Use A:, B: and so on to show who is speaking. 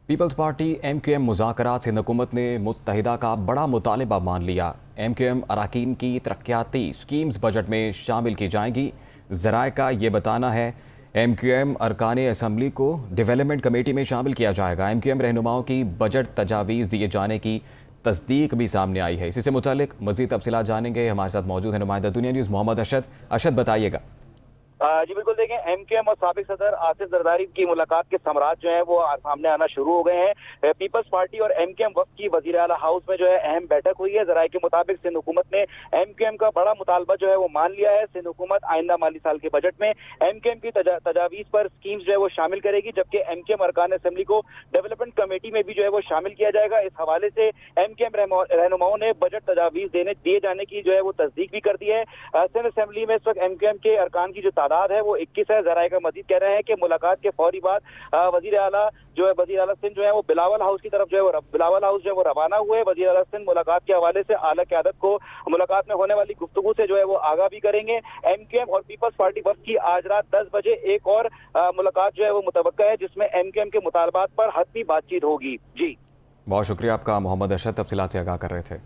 A: Peoples party MQM मुज़ाकरात से हुकूमत ने मुत्तहिदा का बड़ा मुतालिबा मान लिया। MQM अरकान की तरक्याती स्कीम्स बजट में शामिल की जाएंगी। ज़राए का ये बताना है MQM अरकान असम्बली को डेवलपमेंट कमेटी में शामिल किया जाएगा। MQM रहनुमाओं की बजट तजावीज़ दिए जाने की तस्दीक भी सामने आई है। इसी से मुतालिक मज़ीद तफसीलात जानेंगे। हमारे साथ मौजूद है नुमाइंदा दुनिया न्यूज़ मोहम्मद अरशद। अरशद, बताइएगा।
B: जी बिल्कुल, देखें, एमक्यूएम और साबिक सदर आसिफ जरदारी की मुलाकात के समराज जो है वो सामने आना शुरू हो गए हैं। पीपल्स पार्टी और एमक्यूएम वक्त की वजीर आला हाउस में जो है अहम बैठक हुई है। जराये के मुताबिक सिंध हुकूमत ने एमक्यूएम का बड़ा मुतालबा जो है वो मान लिया है। सिंध हुकूमत आइंदा माली साल के बजट में एमक्यूएम की तजावीज पर स्कीम्स जो है वो शामिल करेगी, जबकि एमक्यूएम अरकान असेंबली को डेवलपमेंट कमेटी में भी जो है वो शामिल किया जाएगा। इस हवाले से एमक्यूएम रहनुमाओं ने बजट तजावीज दिए जाने की जो है वो तस्दीक भी कर दी है। सिंध असेंबली में इस वक्त एमक्यूएम के अरकान की जो तादाद है वो 21 है। जराये का मजीद कह रहे हैं कि मुलाकात के फौरी बाद वजीर आला सिंध जो है वो बिलावल हाउस की तरफ जो है वो बिलावल हाउस जो है वो रवाना हुए। वजीर आला सिंध मुलाकात के हवाले से आला क़यादत को मुलाकात में होने वाली गुफ्तगू से जो है वो आगाह भी करेंगे। एमक्यूएम और पीपल्स पार्टी वक्त की आज रात 10 बजे एक और मुलाकात जो है वो मुतवक्का है, जिसमें एमक्यूएम के मुतालबात पर हतमी बातचीत होगी। जी,
A: बहुत शुक्रिया आपका मोहम्मद अरशद, तफसीलात से आगाह कर रहे थे।